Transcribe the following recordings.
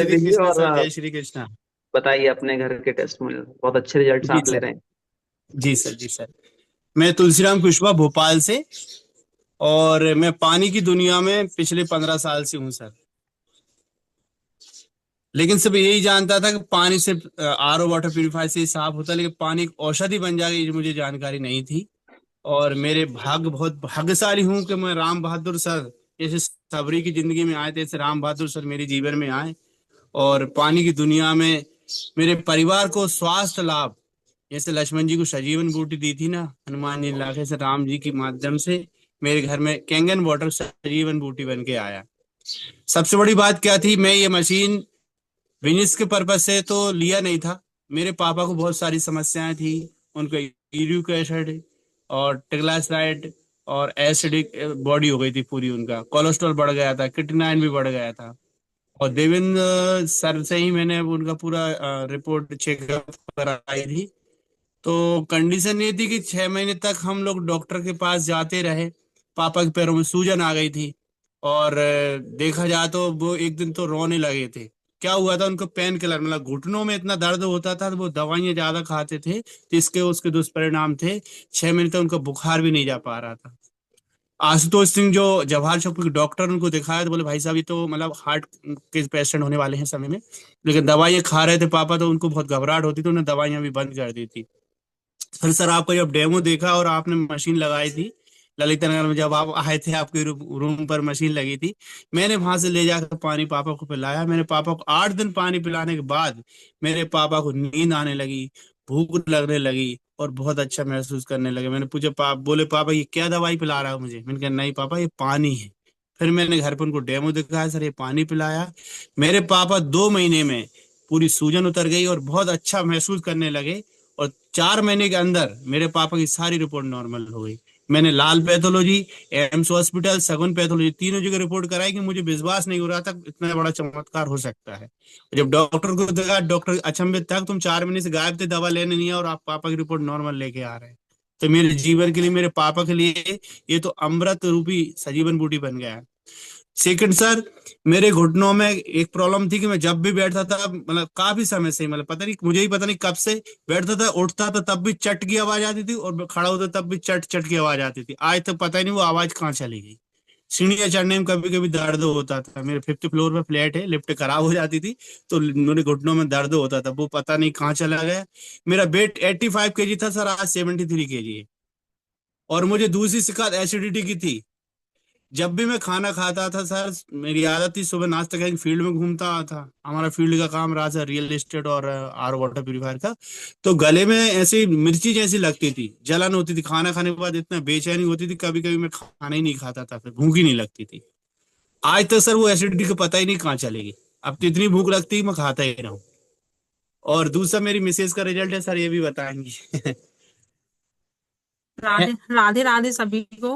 श्री दीजिए कृष्ण और सर, जय श्री कृष्ण। बताइए अपने घर के टेस्ट में बहुत अच्छे रिजल्ट्स जी आप ले सर। रहे हैं। जी सर, जी सर। मैं तुलसीराम कुशवाहा भोपाल से, और मैं पानी की दुनिया में पिछले 15 साल से हूँ सर। लेकिन सब यही जानता था कि पानी से, आरओ वाटर प्यूरिफायर से ही साफ होता है, लेकिन पानी एक औषधि बन जाएगी ये मुझे जानकारी नहीं थी। और मेरे बहुत भाग्यशाली हूँ कि मैं राम बहादुर सर जैसे सबरी की जिंदगी में आए थे, ऐसे राम बहादुर सर मेरी जीवन में आए। और पानी की दुनिया में मेरे परिवार को स्वास्थ्य लाभ, जैसे लक्ष्मण जी को सजीवन बूटी दी थी ना हनुमान जी ने लाके, से राम जी के माध्यम से मेरे घर में कैंगन वाटर सजीवन बूटी बन के आया। सबसे बड़ी बात क्या थी, मैं ये मशीन बिजनेस के पर्पज से तो लिया नहीं था। मेरे पापा को बहुत सारी समस्याएं थी। उनको यूरिक एसिड और ट्रिग्लिसराइड और एसिडिक बॉडी हो गई थी पूरी, उनका कोलेस्ट्रॉल बढ़ गया था, क्रिएटिनिन भी बढ़ गया था। और देवेंद्र सर से ही मैंने उनका पूरा रिपोर्ट चेकअप कराई थी। तो कंडीशन ये थी कि 6 महीने तक हम लोग डॉक्टर के पास जाते रहे। पापा के पैरों में सूजन आ गई थी। और देखा जाए तो वो एक दिन तो रोने लगे थे। क्या हुआ था, उनको पेन किलर, मतलब घुटनों में इतना दर्द होता था तो वो दवाइयां ज्यादा खाते थे, तो इसके उसके दुष्परिणाम थे। 6 महीने तक उनका बुखार भी नहीं जा पा रहा था। आशुतोष सिंह जो जवाहर चौक के डॉक्टर, उनको दिखाया तो बोले भाई साहब ये तो मतलब हार्ट के पेशेंट होने वाले हैं समय में। लेकिन दवाइयां खा रहे थे पापा, तो उनको बहुत घबराहट होती थी, उन्होंने दवाइयां भी बंद कर दी थी। फिर सर आपका जब डेमो देखा और आपने मशीन लगाई थी ललित नगर में, जब आप आए थे आपके रूम पर मशीन लगी थी, मैंने वहां से ले जाकर पानी पापा को पिलाया। मेरे पापा को 8 दिन पानी पिलाने के बाद मेरे पापा को नींद आने लगी, भूख लगने लगी और बहुत अच्छा महसूस करने लगे। मैंने पूछा, बोले पापा ये क्या दवाई पिला रहा हो मुझे? मैंने कहा नहीं पापा ये पानी है। फिर मैंने घर पर उनको डेमो दिखाया, सर ये पानी पिलाया। मेरे पापा 2 महीने में पूरी सूजन उतर गई और बहुत अच्छा महसूस करने लगे। और 4 महीने के अंदर मेरे पापा की सारी रिपोर्ट नॉर्मल हो गई। मैंने लाल पैथोलॉजी, एम्स हॉस्पिटल, सगुन पैथोलॉजी तीनों जगह रिपोर्ट कराई कि मुझे विश्वास नहीं हो रहा था इतना बड़ा चमत्कार हो सकता है। जब डॉक्टर को देखा, डॉक्टर अचंभित था, तुम 4 महीने से गायब थे, दवा लेने नहीं है और आप पापा की रिपोर्ट नॉर्मल लेके आ रहे हैं। तो मेरे जीवन के लिए, मेरे पापा के लिए ये तो अमृत रूपी सजीवन बूटी बन गया है। सेकंड सर, मेरे घुटनों में एक प्रॉब्लम थी कि मैं जब भी बैठता था, मतलब काफी समय से, मतलब पता नहीं मुझे ही पता नहीं कब से, बैठता था उठता था तब भी चट की आवाज आती थी, और खड़ा होता तब भी चट चट की आवाज आती थी। आज तक पता ही नहीं वो आवाज कहाँ चली गई। सीढ़ियाँ चढ़ने में कभी कभी दर्द होता था, मेरे 5th फ्लोर पे फ्लैट है, लिफ्ट खराब हो जाती थी, तो मेरे घुटनों में दर्द होता था, वो पता नहीं कहाँ चला गया। मेरा वेट 85 kg था सर, आज 73 kg है। और मुझे दूसरी शिकायत एसिडिटी की थी। जब भी मैं खाना खाता था सर, मेरी आदत थी सुबह नाश्ता करके फील्ड में घूमता था। हमारा फील्ड का काम रहा था रियल एस्टेट और आर वाटर प्यूरिफायर का। तो गले में ऐसी मिर्ची जैसी लगती थी, जलन होती थी, खाना खाने के बाद इतना बेचैनी होती थी, कभी कभी मैं खाना ही नहीं खाता था, फिर भूख ही नहीं लगती थी। आज तक सर वो एसिडिटी का पता ही नहीं कहाँ चलेगी। अब तो इतनी भूख लगती है मैं खाता ही रहूं। और दूसरा मेरी मिसेज का रिजल्ट है सर, ये भी बताएंगी? राधे राधे राधे सभी को।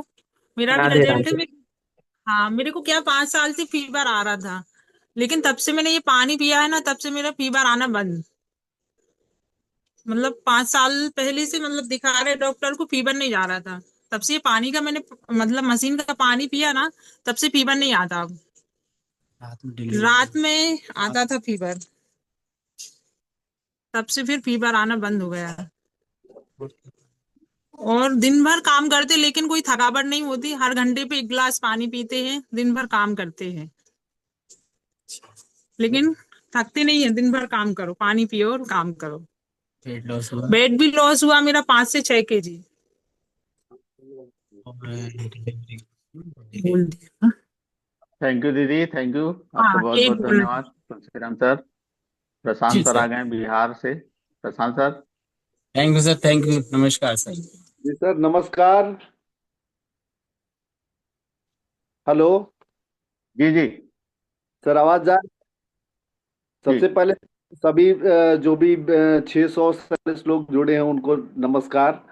मेरा भी राधे रिजल्ट है। राधे। हाँ, मेरे को क्या 5 साल से फीवर आ रहा था। लेकिन तब से मैंने ये पानी पिया है ना, तब से मेरा फीवर आना बंद। मतलब 5 साल पहले से मतलब दिखा रहे डॉक्टर को, फीवर नहीं जा रहा था। तब से ये पानी का मैंने मतलब मशीन का पानी पिया ना, तब से फीवर नहीं आता अब। रात में डिलीवरी। रात में आता था फीवर, तब से फिर फीवर आना बंद हो गया। और दिन भर काम करते लेकिन कोई थकावट नहीं होती। हर घंटे पे 1 गिलास पानी पीते हैं, दिन भर काम करते हैं लेकिन थकते नहीं है। दिन भर काम करो, पानी पियो और काम करो। वेट लॉस हुआ। वेट भी लॉस हुआ मेरा 5 से 6 केजी। और डिलीवरी। बोल दिया। थैंक यू दीदी, थैंक यू। आपका हाँ, बहुत एक बहुत बोल रही। धन्यवाद। तुलसीराम सर। प्रशांत जी सर आ सर। गए हैं बिहार से। Prashant sir. Thank you sir, thank you, नमस्कार सर। जी सर, नमस्कार। हेलो। जी जी। सर, आवाज जा। जी। सबसे पहले सभी जो भी 647 लोग जुड़े हैं उनको नमस्कार।